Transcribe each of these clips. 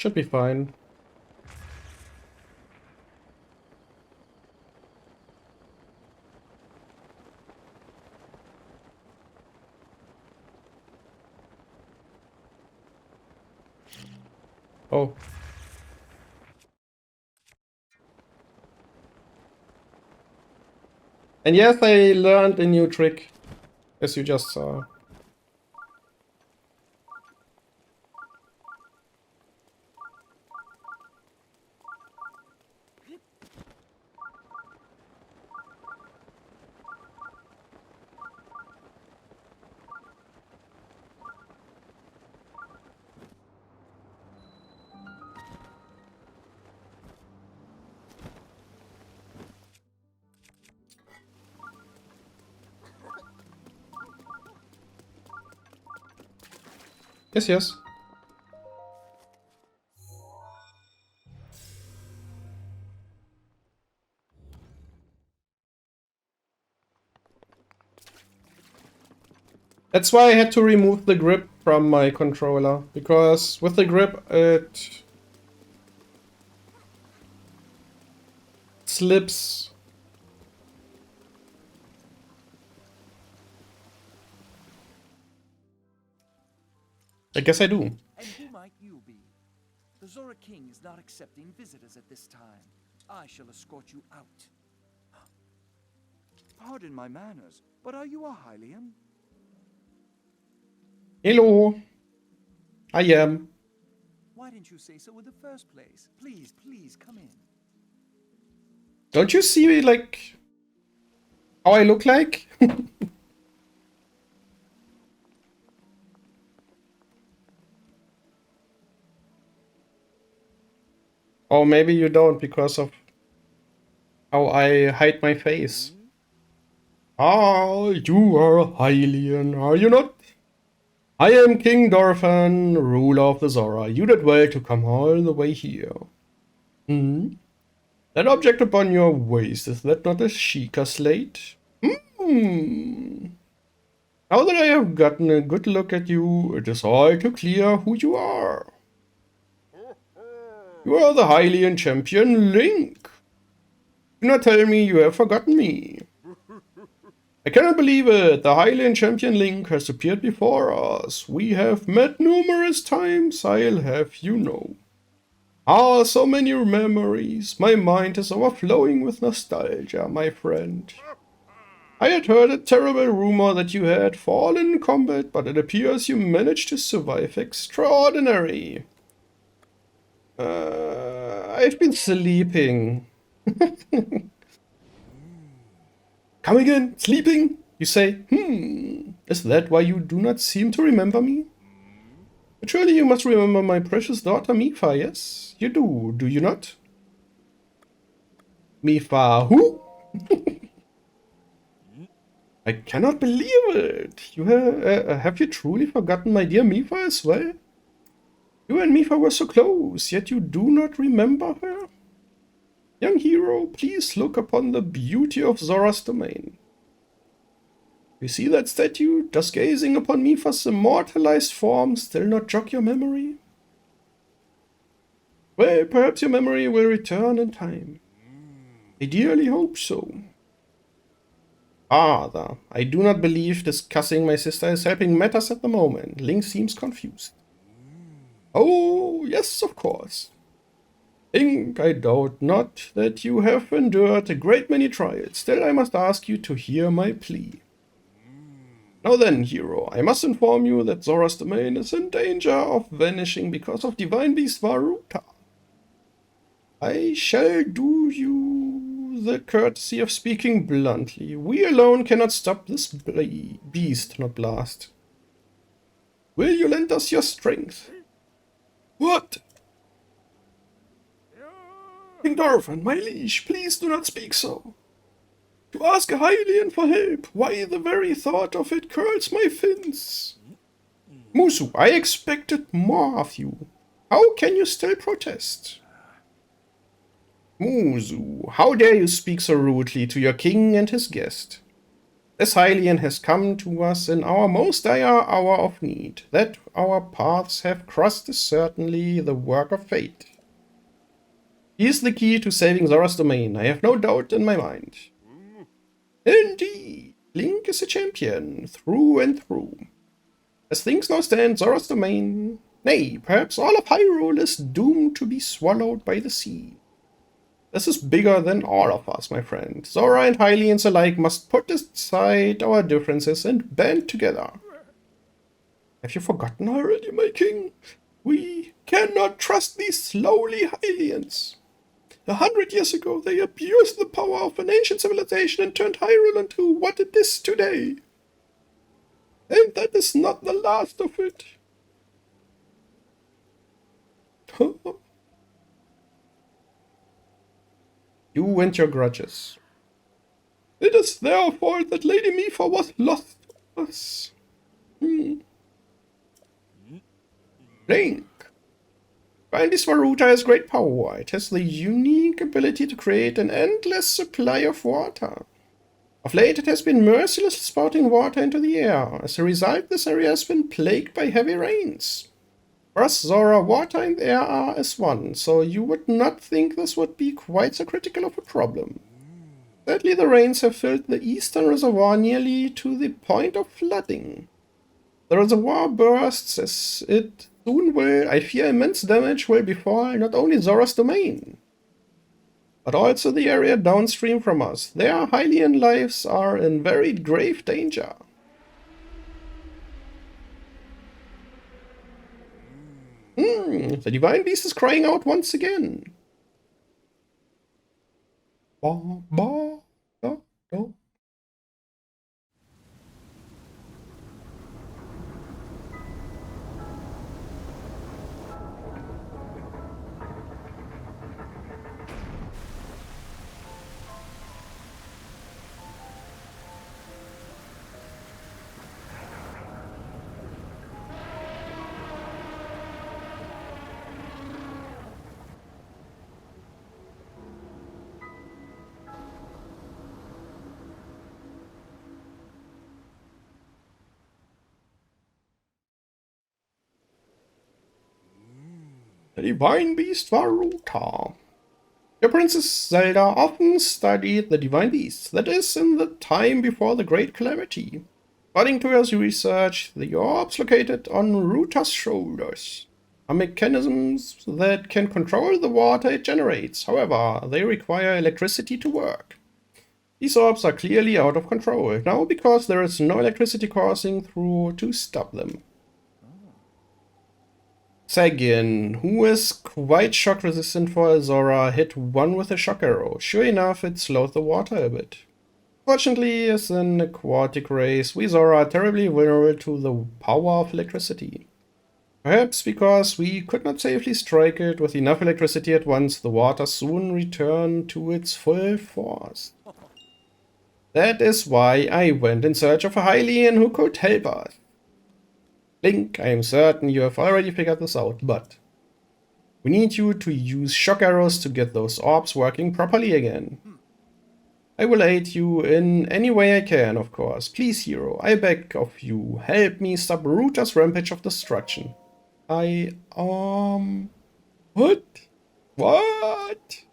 Should be fine. Oh. And yes, I learned a new trick, as you just saw. Yes, yes. That's why I had to remove the grip from my controller, because with the grip it slips. I guess I do. And who might you be? The Zora King is not accepting visitors at this time. I shall escort you out. Pardon my manners, but are you a Hylian? Hello. I am. Why didn't you say so in the first place? Please, please, come in. Don't you see, like, how I look like? Or maybe you don't, because of how I hide my face. Ah, you are a Hylian, are you not? I am King Dorfan, ruler of the Zora. You did well to come all the way here. Hmm? That object upon your waist, is that not a Sheikah slate? Hmm. Now that I have gotten a good look at you, it is all too clear who you are. You are the Hylian champion, Link. Do not tell me you have forgotten me. I cannot believe it. The Hylian champion Link has appeared before us. We have met numerous times, I'll have you know. Ah, so many memories. My mind is overflowing with nostalgia, my friend. I had heard a terrible rumor that you had fallen in combat, but it appears you managed to survive. Extraordinary. I've been sleeping. Come again, sleeping? You say, is that why you do not seem to remember me? But surely you must remember my precious daughter Mipha, yes? You do you not? Mipha who? I cannot believe it. You have you truly forgotten my dear Mipha as well? You and Mipha were so close, yet you do not remember her? Young hero, please look upon the beauty of Zora's domain. You see that statue? Does gazing upon Mipha's immortalized form still not jog your memory? Well, perhaps your memory will return in time. I dearly hope so. Father, I do not believe discussing my sister is helping matters at the moment. Link seems confused. Oh, yes, of course. Link, I doubt not that you have endured a great many trials. Still, I must ask you to hear my plea. Now then, hero, I must inform you that Zora's domain is in danger of vanishing because of Divine Beast Varuta. I shall do you the courtesy of speaking bluntly. We alone cannot stop this beast, not blast. Will you lend us your strength? What? King Dorfan, my liege, please do not speak so. To ask a Hylian for help, why the very thought of it curls my fins. Musu, I expected more of you. How can you still protest? Musu, how dare you speak so rudely to your king and his guest? This Hylian has come to us in our most dire hour of need. That our paths have crossed is certainly the work of fate. He is the key to saving Zora's domain, I have no doubt in my mind. Indeed, Link is a champion, through and through. As things now stand, Zora's domain, nay, perhaps all of Hyrule is doomed to be swallowed by the sea. This is bigger than all of us, my friend. Zora and Hylians alike must put aside our differences and band together. Have you forgotten already, my king? We cannot trust these lowly Hylians. 100 years ago, they abused the power of an ancient civilization and turned Hyrule into what it is today. And that is not the last of it. You and your grudges. It is their fault that Lady Mipha was lost to us. Link. Finally, Svaruta has great power. It has the unique ability to create an endless supply of water. Of late, it has been mercilessly spouting water into the air. As a result, this area has been plagued by heavy rains. For us, Zora, water and air are as one, so you would not think this would be quite so critical of a problem. Sadly, the rains have filled the eastern reservoir nearly to the point of flooding. The reservoir bursts as it soon will. I fear immense damage will befall not only Zora's domain, but also the area downstream from us. Their Hylian lives are in very grave danger. The Divine Beast is crying out once again. Ba, ba, da, da. The Divine Beast Varuta. Your Princess Zelda often studied the Divine Beasts, that is, in the time before the Great Calamity. According to her research, the orbs located on Ruta's shoulders are mechanisms that can control the water it generates. However, they require electricity to work. These orbs are clearly out of control now because there is no electricity coursing through to stop them. Sagin, who is quite shock resistant for Zora, hit one with a shock arrow. Sure enough, it slowed the water a bit. Fortunately, as an aquatic race, we Zora are terribly vulnerable to the power of electricity. Perhaps because we could not safely strike it with enough electricity at once, the water soon returned to its full force. That is why I went in search of a Hylian who could help us. Link, I am certain you have already figured this out, but we need you to use shock arrows to get those orbs working properly again. I will aid you in any way I can, of course. Please, hero, I beg of you, help me stop Ruta's rampage of destruction. What? What?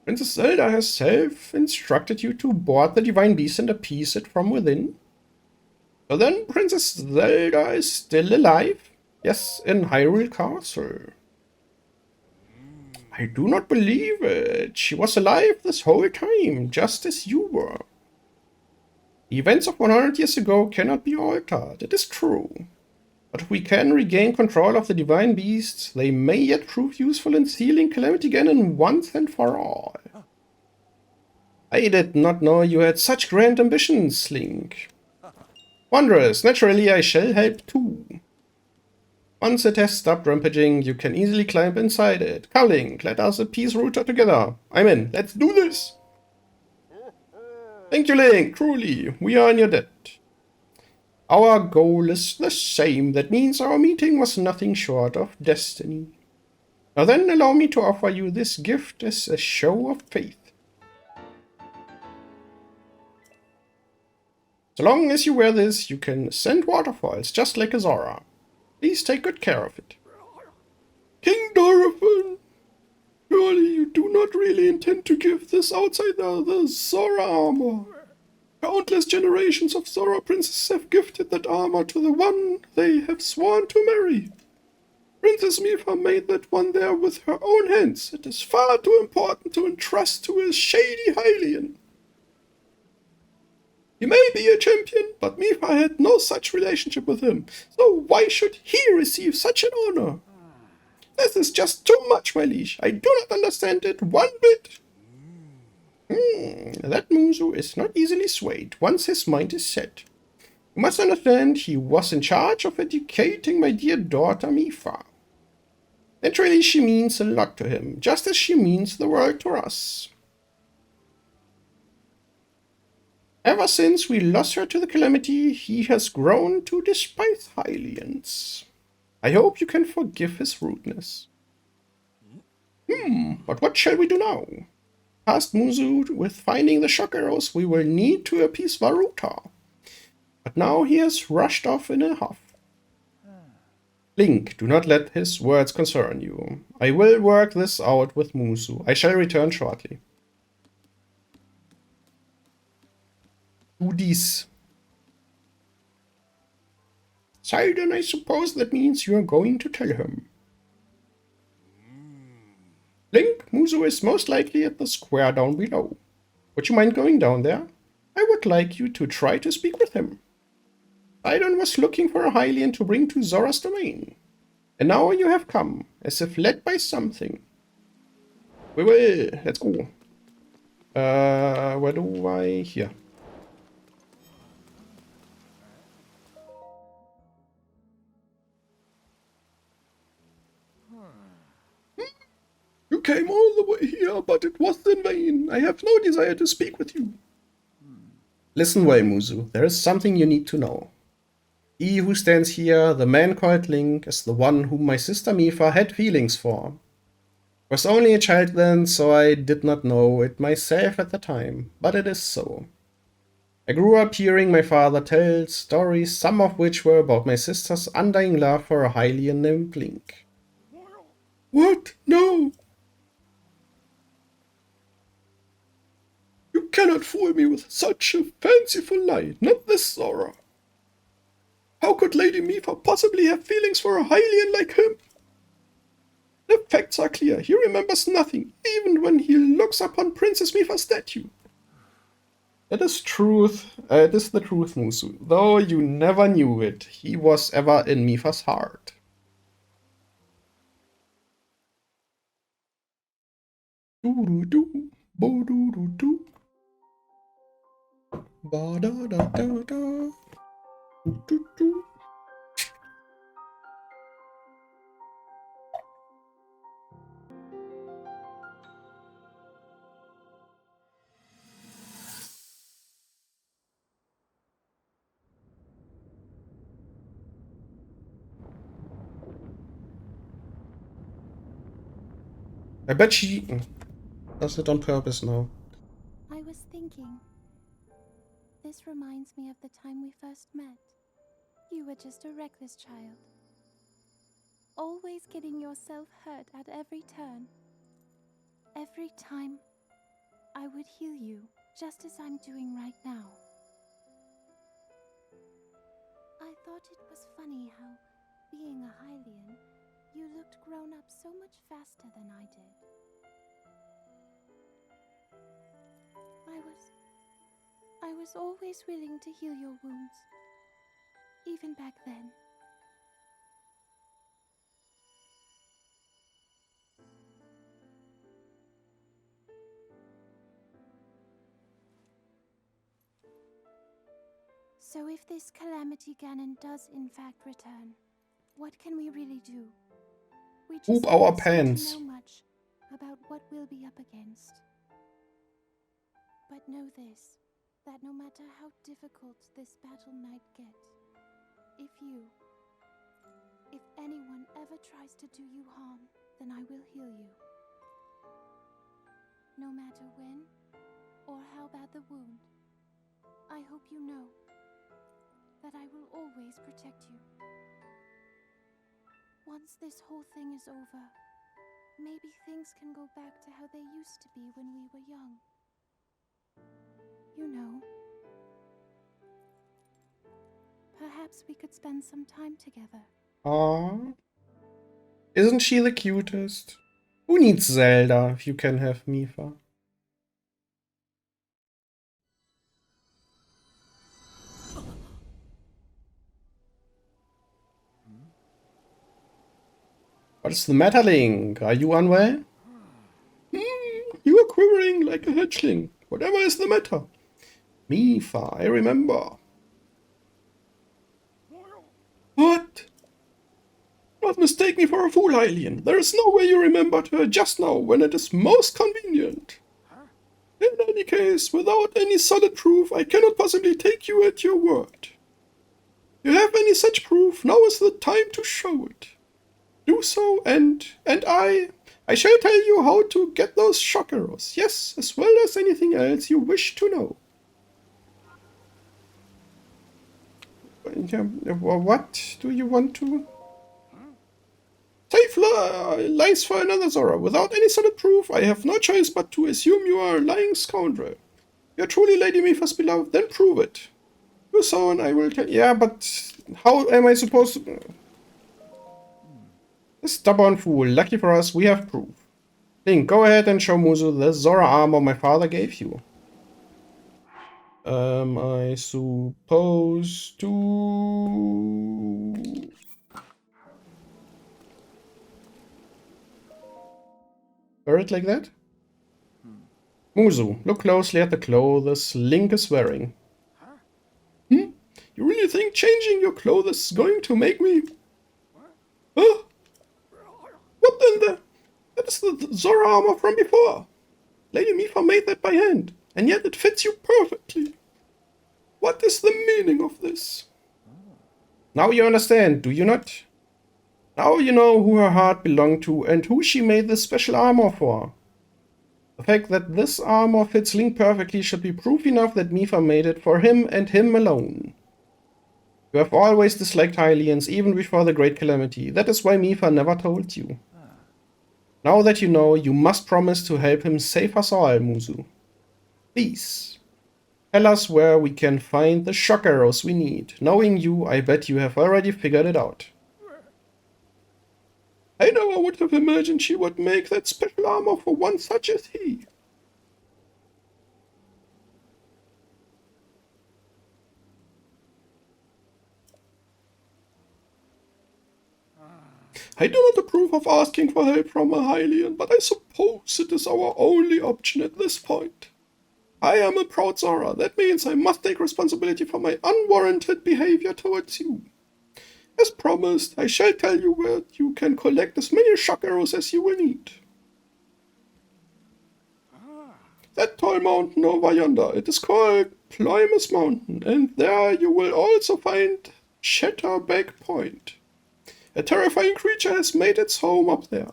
Princess Zelda herself instructed you to board the Divine Beast and appease it from within? So then Princess Zelda is still alive? Yes, in Hyrule Castle. I do not believe it. She was alive this whole time, just as you were. The events of 100 years ago cannot be altered, it is true. But if we can regain control of the Divine Beasts, they may yet prove useful in sealing Calamity Ganon once and for all. I did not know you had such grand ambitions, Link. Wondrous, naturally I shall help too. Once it has stopped rampaging, you can easily climb inside it. Come, Link, let us appease Ruta together. I'm in, let's do this! Thank you, Link, truly, we are in your debt. Our goal is the same, that means our meeting was nothing short of destiny. Now then, allow me to offer you this gift as a show of faith. So long as you wear this, you can ascend waterfalls, just like a Zora. Please take good care of it. King Dorothy, surely you do not really intend to give this outsider the Zora armor. Countless generations of Zora princes have gifted that armor to the one they have sworn to marry. Princess Mipha made that one there with her own hands. It is far too important to entrust to a shady Hylian. He may be a champion, but Mipha had no such relationship with him, so why should he receive such an honor? This is just too much, my liege. I do not understand it one bit. That Muzu is not easily swayed once his mind is set. You must understand he was in charge of educating my dear daughter Mipha. Naturally, she means a lot to him, just as she means the world to us. Ever since we lost her to the calamity, he has grown to despise Hylians. I hope you can forgive his rudeness. But what shall we do now? Past Muzu, with finding the shock arrows, we will need to appease Varuta. But now he has rushed off in a huff. Link, do not let his words concern you. I will work this out with Muzu. I shall return shortly. Do this. Sidon, I suppose that means you are going to tell him. Link, Muzu is most likely at the square down below. Would you mind going down there? I would like you to try to speak with him. Sidon was looking for a Hylian to bring to Zora's domain. And now you have come, as if led by something. We will. Let's go. Where do I... Here. You came all the way here, but it was in vain. I have no desire to speak with you. Listen well, Muzu. There is something you need to know. He who stands here, the man called Link, is the one whom my sister Mipha had feelings for. I was only a child then, so I did not know it myself at the time, but it is so. I grew up hearing my father tell stories, some of which were about my sister's undying love for a Hylian named Link. What? No! You cannot fool me with such a fanciful lie, not this Zora. How could Lady Mipha possibly have feelings for a Hylian like him? The facts are clear. He remembers nothing, even when he looks upon Princess Mipha's statue. It is truth. It is the truth, Muzu. Though you never knew it, he was ever in Mipha's heart. Do-do-do, bo-do-do-do. Ba-da-da-da-da. Do-do-do. I bet she does it on purpose now. I was thinking. This reminds me of the time we first met. You were just a reckless child. Always getting yourself hurt at every turn. Every time, I would heal you, just as I'm doing right now. I thought it was funny how, being a Hylian, you looked grown up so much faster than I did. I was always willing to heal your wounds, even back then. So if this calamity Ganon does in fact return, what can we really do? We just Poop our don't seem pants. to know much about what we'll be up against. But know this, that no matter how difficult this battle might get, if anyone ever tries to do you harm, then I will heal you. No matter when or how bad the wound, I hope you know that I will always protect you. Once this whole thing is over, maybe things can go back to how they used to be when we were young. You know. Perhaps we could spend some time together. Aww. Isn't she the cutest? Who needs Zelda if you can have Mipha? What is the matter, Link? Are you unwell? You are quivering like a hatchling. Whatever is the matter? Mipha, I remember. What? Don't mistake me for a fool, Hylian. There is no way you remembered her just now when it is most convenient. In any case, without any solid proof, I cannot possibly take you at your word. If you have any such proof, now is the time to show it. Do so, and I shall tell you how to get those shock arrows. Yes, as well as anything else you wish to know. What do you want to? Safe lies for another Zora. Without any solid proof, I have no choice but to assume you are a lying scoundrel. You are truly Lady Mipha's beloved, then prove it. Do so, and I will tell. Yeah, but how am I supposed to? A stubborn fool. Lucky for us, we have proof. Link, go ahead and show Muzu the Zora armor my father gave you. I suppose to... Wear it like that? Muzu, look closely at the clothes Link is wearing. You really think changing your clothes is going to make me... Huh? What in the... That is the Zora armor from before. Lady Mipha made that by hand, and yet it fits you perfectly. What is the meaning of this? Now you understand, do you not? Now you know who her heart belonged to and who she made this special armor for. The fact that this armor fits Link perfectly should be proof enough that Mipha made it for him and him alone. You have always disliked Hylians even before the Great Calamity. That is why Mipha never told you. Now that you know, you must promise to help him save us all, Muzu. Please, tell us where we can find the shock arrows we need. Knowing you, I bet you have already figured it out. I never would have imagined she would make that special armor for one such as he. I do not approve of asking for help from a Hylian, but I suppose it is our only option at this point. I am a proud Zora. That means I must take responsibility for my unwarranted behavior towards you. As promised, I shall tell you where you can collect as many shock arrows as you will need. That tall mountain over yonder, it is called Plymouth Mountain, and there you will also find Shatterback Point. A terrifying creature has made its home up there.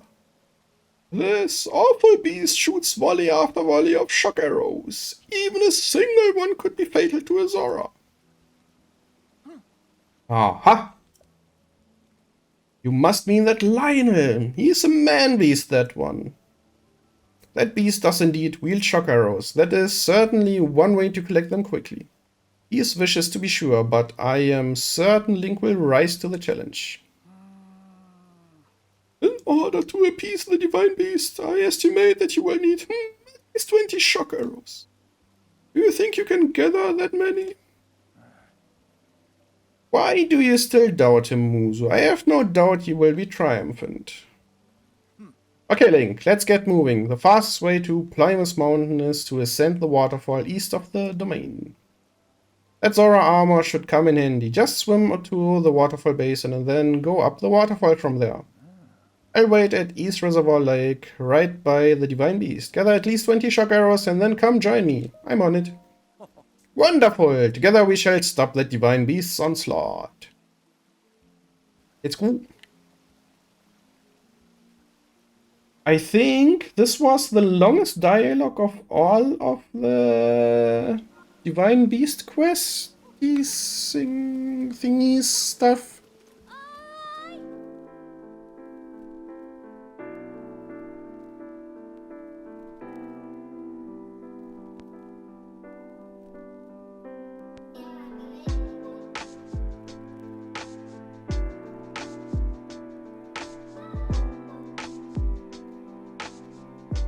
This awful beast shoots volley after volley of shock arrows. Even a single one could be fatal to a Zora. Aha! You must mean that Lionel. He is a man-beast, that one. That beast does indeed wield shock arrows. That is certainly one way to collect them quickly. He is vicious to be sure, but I am certain Link will rise to the challenge. In order to appease the divine beast, I estimate that you will need at least 20 shock arrows. Do you think you can gather that many? Why do you still doubt him, Muzu? I have no doubt you will be triumphant. Okay, Link, let's get moving. The fastest way to Plymouth Mountain is to ascend the waterfall east of the domain. That Zora armor should come in handy. Just swim to the waterfall basin and then go up the waterfall from there. I'll wait at East Reservoir Lake, right by the Divine Beast. Gather at least 20 shock arrows and then come join me. I'm on it. Wonderful! Together we shall stop that Divine Beast's onslaught. Let's go. I think this was the longest dialogue of all of the Divine Beast quest piecing thingy stuff.